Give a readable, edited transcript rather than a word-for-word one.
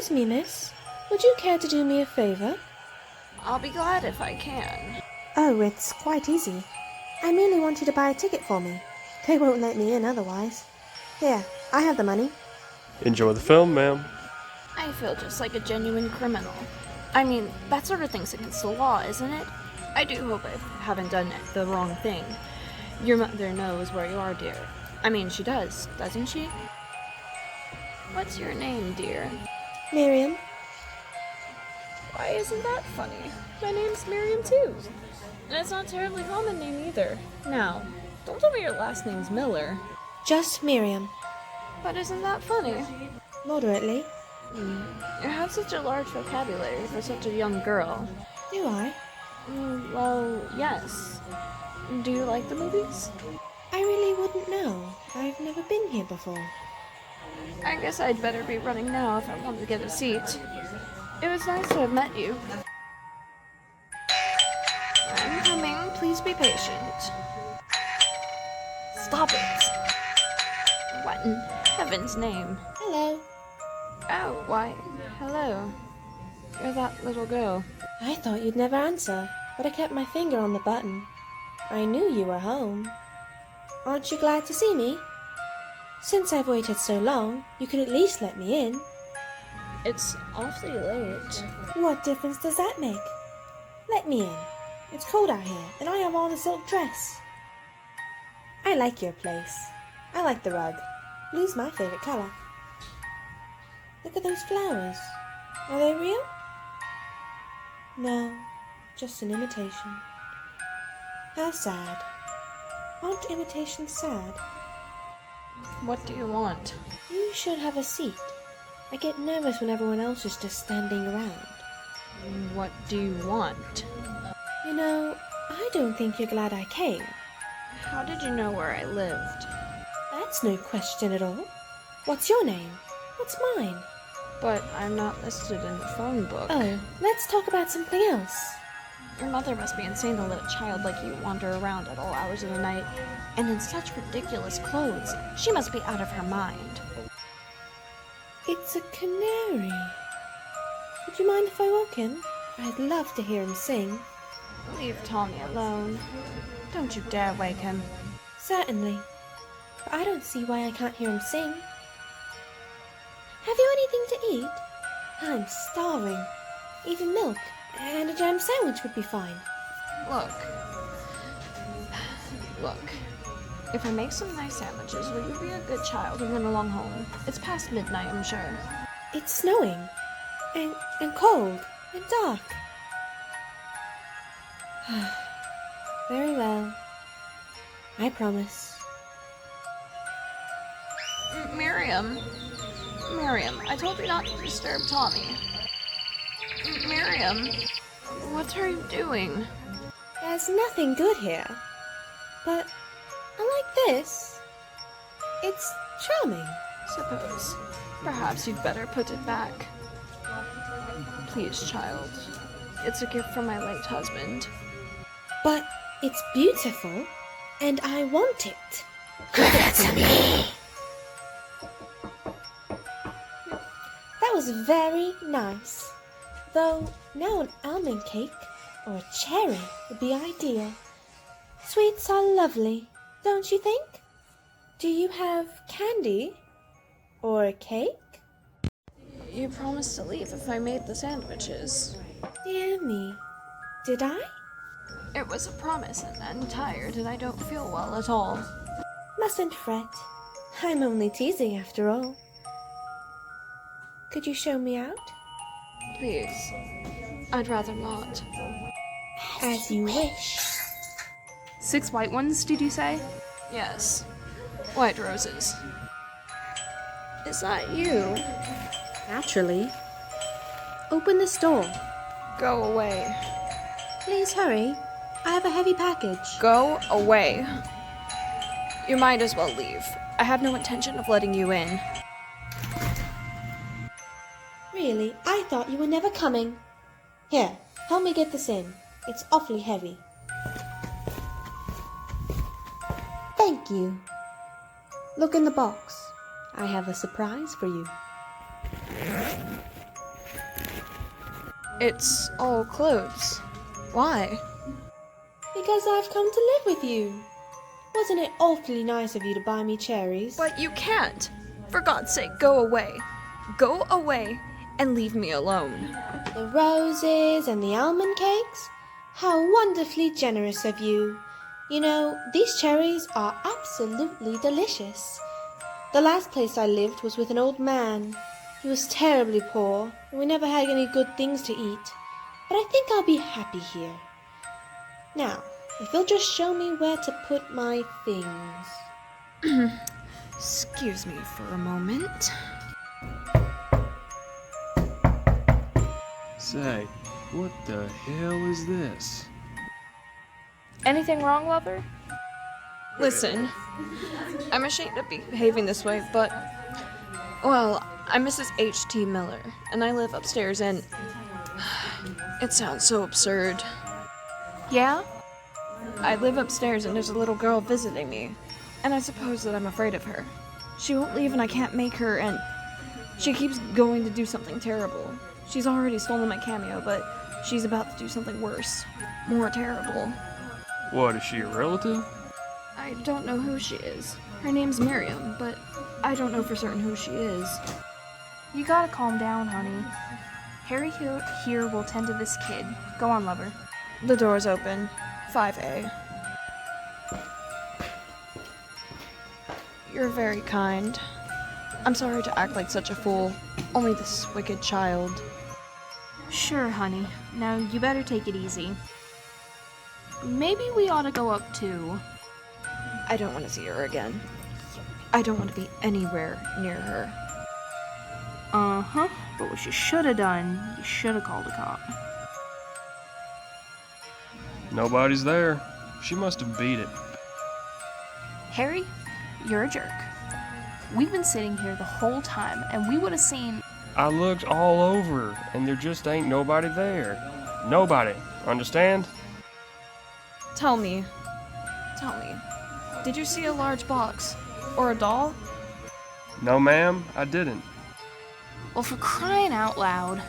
Excuse me, miss. Would you care to do me a favor? I'll be glad if I can. Oh, it's quite easy. I merely want you to buy a ticket for me. They won't let me in otherwise. Here, I have the money. Enjoy the film, ma'am. I feel just like a genuine criminal. I mean, that sort of thing's against the law, isn't it? I do hope I haven't done the wrong thing. Your mother knows where you are, dear. I mean, she does, doesn't she? What's your name, dear? Miriam. Why isn't that funny? My name's Miriam, too. And it's not a terribly common name either. Now, don't tell me your last name's Miller. Just Miriam. But isn't that funny? Moderately. You have such a large vocabulary for such a young girl. Do I? Well, yes. Do you like the movies? I really wouldn't know. I've never been here before. I guess I'd better be running now if I want to get a seat. It was nice to have met you. I'm coming. Please be patient. Stop it. What in heaven's name? Hello. Oh, why, hello. You're that little girl. I thought you'd never answer, but I kept my finger on the button. I knew you were home. Aren't you glad to see me? Since I've waited so long, you could at least let me in. It's awfully late. What difference does that make? Let me in. It's cold out here, and I have on a silk dress. I like your place. I like the rug. Blue's my favorite color. Look at those flowers. Are they real? No, just an imitation. How sad. Aren't imitations sad? What do you want? You should have a seat. I get nervous when everyone else is just standing around. What do you want? You know, I don't think you're glad I came. How did you know where I lived? That's no question at all. What's your name? What's mine? But I'm not listed in the phone book. Oh, let's talk about something else. Your mother must be insane to let a child like you wander around at all hours of the night, and in such ridiculous clothes. She must be out of her mind. It's a canary. Would you mind if I woke him? I'd love to hear him sing. Leave Tommy alone. Don't you dare wake him. Certainly. But I don't see why I can't hear him sing. Have you anything to eat? I'm starving. Even milk and a jam sandwich would be fine. Look. If I make some nice sandwiches, will you be a good child and run along home? It's past midnight, I'm sure. It's snowing. And cold. And dark. Very well. I promise. Miriam, I told you not to disturb Tommy. Miriam, what are you doing? There's nothing good here. But I like this. It's charming. Suppose. Perhaps you'd better put it back. Please, child. It's a gift from my late husband. But it's beautiful, and I want it. Give it to me! That was very nice. Though now an almond cake or a cherry would be ideal. Sweets are lovely, don't you think? Do you have candy? Or a cake? You promised to leave if I made the sandwiches. Dear me, did I? It was a promise, and I'm tired and I don't feel well at all. Mustn't fret. I'm only teasing after all. Could you show me out? Please. I'd rather not. As you wish. 6 white ones, did you say? Yes. White roses. Is that you? Naturally. Open this door. Go away. Please hurry. I have a heavy package. Go away. You might as well leave. I have no intention of letting you in. Really, I thought you were never coming. Here, help me get this in. It's awfully heavy. Thank you. Look in the box. I have a surprise for you. It's all clothes. Why? Because I've come to live with you. Wasn't it awfully nice of you to buy me cherries? But you can't. For God's sake, go away. Go away and leave me alone. The roses and the almond cakes? How wonderfully generous of you. You know, these cherries are absolutely delicious. The last place I lived was with an old man. He was terribly poor, and we never had any good things to eat. But I think I'll be happy here. Now, if you'll just show me where to put my things. Excuse me for a moment. Say, what the hell is this? Anything wrong, lover? Listen, I'm ashamed of behaving this way, but, well, I'm Mrs. H.T. Miller, and I live upstairs, and it sounds so absurd. Yeah? I live upstairs, and there's a little girl visiting me, and I suppose that I'm afraid of her. She won't leave, and I can't make her, and she keeps going to do something terrible. She's already stolen my cameo, but she's about to do something worse, more terrible. What, is she a relative? I don't know who she is. Her name's Miriam, but I don't know for certain who she is. You gotta calm down, honey. Harry here will tend to this kid. Go on, lover. The door's open. 5A. You're very kind. I'm sorry to act like such a fool. Only this wicked child. Sure, honey. Now, you better take it easy. Maybe we ought to go up too. I don't want to see her again. I don't want to be anywhere near her. Uh-huh. But what you should have done, you should have called a cop. Nobody's there. She must have beat it. Harry, you're a jerk. We've been sitting here the whole time, and we would have seen... I looked all over, and there just ain't nobody there. Nobody. Understand? Tell me. Did you see a large box? Or a doll? No, ma'am, I didn't. Well, for crying out loud.